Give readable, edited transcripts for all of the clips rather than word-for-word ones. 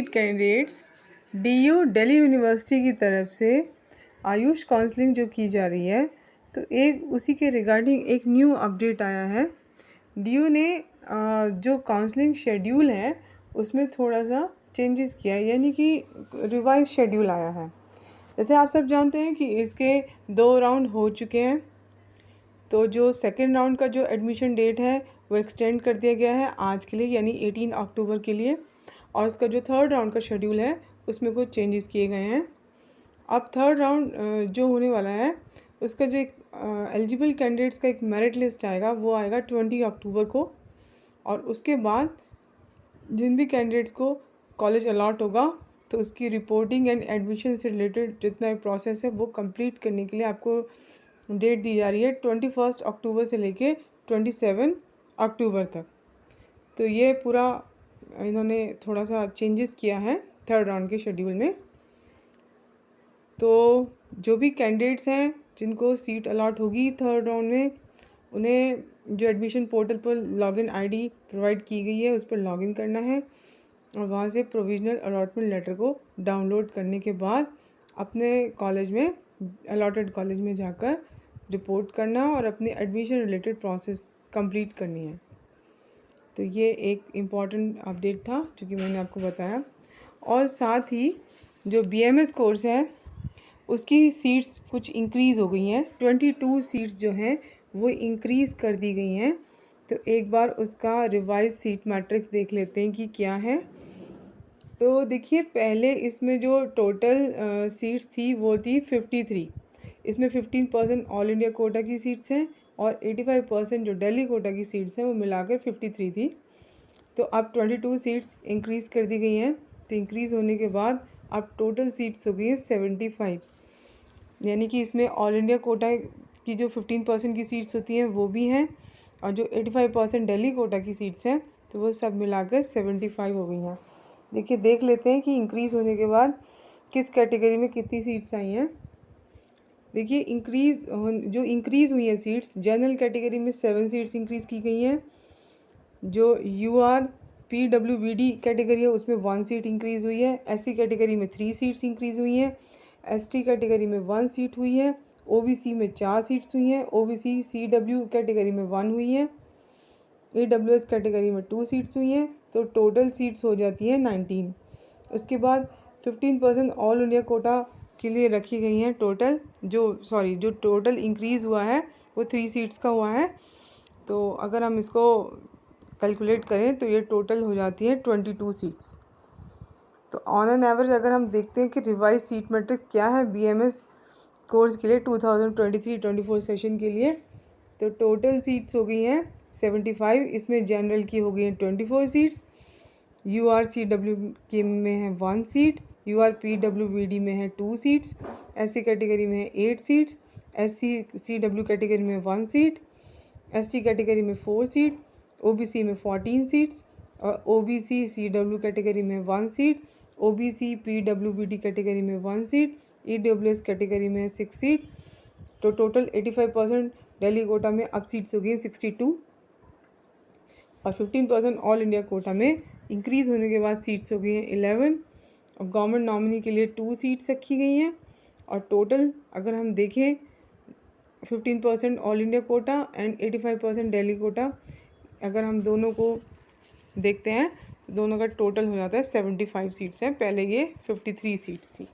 NEET candidates, DU Delhi university की तरफ से आयुष काउंसलिंग जो की जा रही है, तो एक उसी के रिगार्डिंग एक न्यू अपडेट आया है। डीयू ने जो काउंसलिंग शेड्यूल है उसमें थोड़ा सा चेंजेस किया है, यानी कि रिवाइज शेड्यूल आया है। जैसे आप सब जानते हैं कि इसके 2 राउंड हो चुके हैं, तो जो सेकेंड राउंड का जो एडमिशन डेट है वो एक्सटेंड कर दिया गया है आज के लिए, यानी 18 अक्टूबर के लिए। और उसका जो थर्ड राउंड का शेड्यूल है उसमें कुछ चेंजेस किए गए हैं। अब थर्ड राउंड जो होने वाला है उसका जो एक एलिजिबल कैंडिडेट्स का एक मेरिट लिस्ट आएगा, वो आएगा 20 अक्टूबर को। और उसके बाद जिन भी कैंडिडेट्स को कॉलेज अलॉट होगा तो उसकी रिपोर्टिंग एंड एडमिशन से रिलेटेड जितना भी प्रोसेस है वो कंप्लीट करने के लिए आपको डेट दी जा रही है 21 अक्टूबर से लेके 27 अक्टूबर तक। तो ये पूरा इन्होंने थोड़ा सा चेंजेस किया है थर्ड राउंड के शेड्यूल में। तो जो भी कैंडिडेट्स हैं जिनको सीट अलॉट होगी थर्ड राउंड में, उन्हें जो एडमिशन पोर्टल पर लॉगिन आईडी प्रोवाइड की गई है उस पर लॉगिन करना है और वहाँ से प्रोविजनल अलॉटमेंट लेटर को डाउनलोड करने के बाद अपने कॉलेज में, अलॉटेड कॉलेज में जाकर रिपोर्ट करना और अपनी एडमिशन रिलेटेड प्रोसेस कंप्लीट करनी है। तो ये एक इम्पॉर्टेंट अपडेट था जो कि मैंने आपको बताया। और साथ ही जो BMS कोर्स है उसकी सीट्स कुछ इंक्रीज़ हो गई हैं, 22 सीट्स जो हैं वो इंक्रीज़ कर दी गई हैं। तो एक बार उसका रिवाइज सीट मैट्रिक्स देख लेते हैं कि क्या है। तो देखिए, पहले इसमें जो टोटल सीट्स थी वो थी 53। इसमें 15% ऑल इंडिया कोटा की सीट्स हैं और 85% जो दिल्ली कोटा की सीट्स हैं वो मिलाकर 53 थी। तो अब 22 सीट्स इंक्रीज़ कर दी गई हैं। तो इंक्रीज़ होने के बाद अब टोटल सीट्स हो गई है 75, यानी कि इसमें ऑल इंडिया कोटा की जो 15% की सीट्स होती हैं वो भी हैं और जो 85% दिल्ली कोटा की सीट्स हैं तो वो सब मिलाकर 75 हो गई हैं। देखिए, देख लेते हैं कि इंक्रीज़ होने के बाद किस कैटेगरी में कितनी सीट्स आई हैं। देखिए, जो इंक्रीज़ हुई हैं सीट्स, जनरल कैटेगरी में 7 सीट्स इंक्रीज़ की गई हैं। जो UR PWBD कैटेगरी है उसमें 1 सीट इंक्रीज़ हुई है। SC कैटेगरी में 3 सीट्स इंक्रीज़ हुई हैं। ST कैटेगरी में 1 सीट हुई है। OBC में 4 सीट्स हुई हैं। OBC CW कैटेगरी में 1 हुई है। AWS कैटेगरी में 2 सीट्स हुई हैं। तो टोटल सीट्स हो जाती हैं 19। उसके बाद 15% ऑल इंडिया कोटा के लिए रखी गई हैं। जो टोटल इंक्रीज़ हुआ है वो 3 सीट्स का हुआ है। तो अगर हम इसको कैलकुलेट करें तो ये टोटल हो जाती है 22 सीट्स। तो ऑन एन एवरेज अगर हम देखते हैं कि रिवाइज सीट मैट्रिक क्या है BMS कोर्स के लिए 2023-24 सेशन के लिए, तो टोटल सीट्स हो गई हैं 75। इसमें जनरल की हो गई हैं 24 सीट्स, URCW के में है 1 सीट, URPWBD में है 2 सीट्स, SC कैटेगरी में है 8 सीट्स, SCCW कैटेगरी में 1 सीट, ST कैटेगरी में 4 सीट, OBC में 14 सीट्स और OBC CW कैटेगरी में 1 सीट, OBC PWBD कैटेगरी में 1 सीट, EWS कैटेगरी में 6 सीट। तो टोटल 85% दिल्ली कोटा में अब सीट्स हो गई 62 और 15% ऑल इंडिया कोटा में इंक्रीज़ होने के बाद सीट्स हो गई हैं 11 और गवर्नमेंट नॉमिनी के लिए 2 सीट्स रखी गई हैं। और टोटल अगर हम देखें 15% all India quota and 85% Delhi quota, अगर हम दोनों को देखते हैं तो दोनों का टोटल हो जाता है 75 सीट्स हैं। पहले ये 53 सीट्स थी।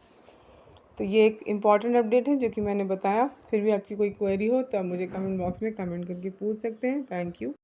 तो ये एक इम्पॉर्टेंट अपडेट है जो कि मैंने बताया। फिर भी आपकी कोई क्वेरी हो तो आप मुझे कमेंट बॉक्स में कमेंट करके पूछ सकते हैं। Thank you.